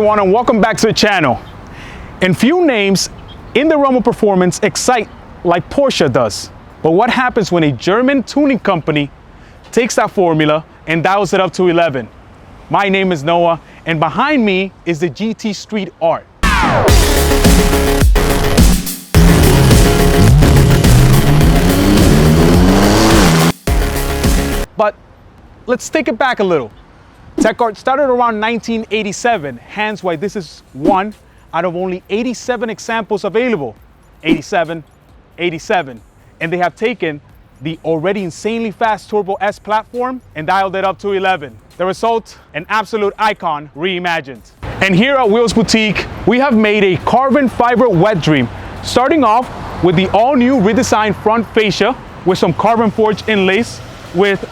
everyone, and welcome back to the channel. And few names in the realm of performance excite like Porsche does. But what happens when a German tuning company takes that formula and dials it up to 11? My name is Noah, and behind me is the GT Street R. But let's take it back a little. TechArt started around 1987, hence why this is one out of only 87 examples available. 87, 87. And they have taken the already insanely fast Turbo S platform and dialed it up to 11. The result, an absolute icon reimagined. And here at Wheels Boutique, we have made a carbon fiber wet dream, starting off with the all-new redesigned front fascia with some carbon forged inlays with,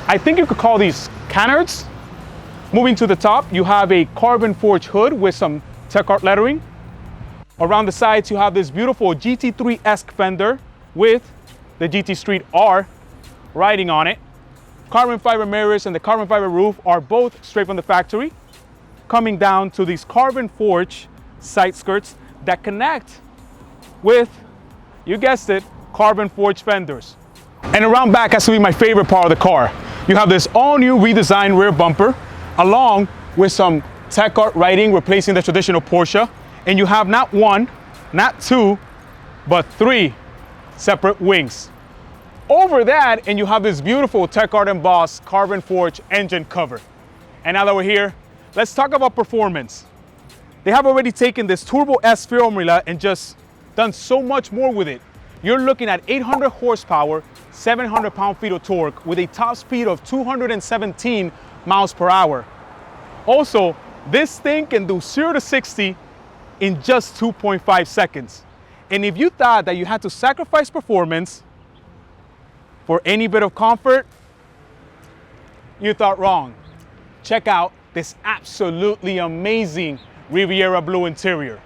I think you could call these canards. Moving to the top, you have a carbon forged hood with some TechArt lettering. Around the sides, you have this beautiful GT3-esque fender with the GT Street R writing on it. Carbon fiber mirrors and the carbon fiber roof are both straight from the factory, coming down to these carbon forged side skirts that connect with, you guessed it, carbon forged fenders. And around back has to be my favorite part of the car. You have this all-new redesigned rear bumper, along with some TechArt writing replacing the traditional Porsche. And you have not one, not two, but three separate wings. Over that, and you have this beautiful TechArt embossed carbon forged engine cover. And now that we're here, let's talk about performance. They have already taken this Turbo S formula and just done so much more with it. You're looking at 800 horsepower, 700 pound-feet of torque with a top speed of 217 miles per hour. Also, this thing can do 0 to 60 in just 2.5 seconds. And if you thought that you had to sacrifice performance for any bit of comfort, you thought wrong. Check out this absolutely amazing Riviera blue interior.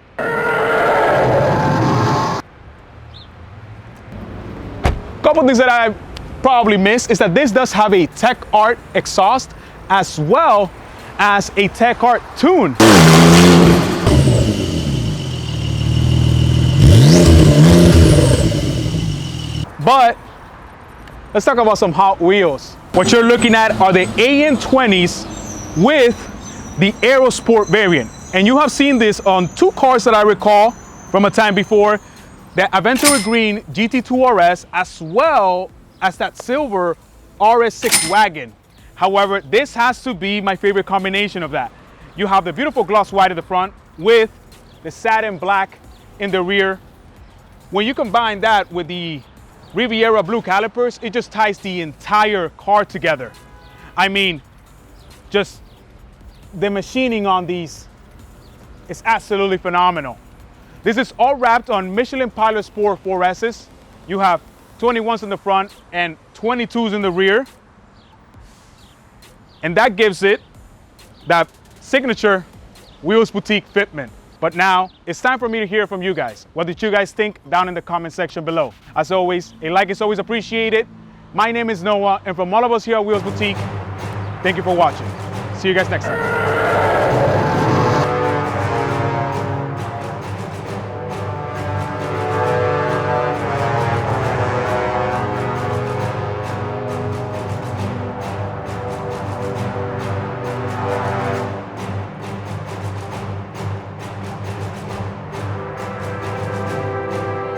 Couple things that I probably missed is that this does have a TechArt exhaust as well as a TechArt tune. But let's talk about some Hot Wheels. What you're looking at are the AN20s with the AERO Sport variant. And you have seen this on two cars that I recall from a time before, the Aventura Green GT2 RS as well as that silver RS6 wagon. However, this has to be my favorite combination of that. You have the beautiful gloss white at the front with the satin black in the rear. When you combine that with the Riviera blue calipers, it just ties the entire car together. I mean, just the machining on these is absolutely phenomenal. This is all wrapped on Michelin Pilot Sport 4Ss. You have 21s in the front and 22s in the rear. And that gives it that signature Wheels Boutique fitment. But now it's time for me to hear from you guys. What did you guys think down in the comment section below? As always, a like is always appreciated. My name is Noah, and from all of us here at Wheels Boutique, thank you for watching. See you guys next time.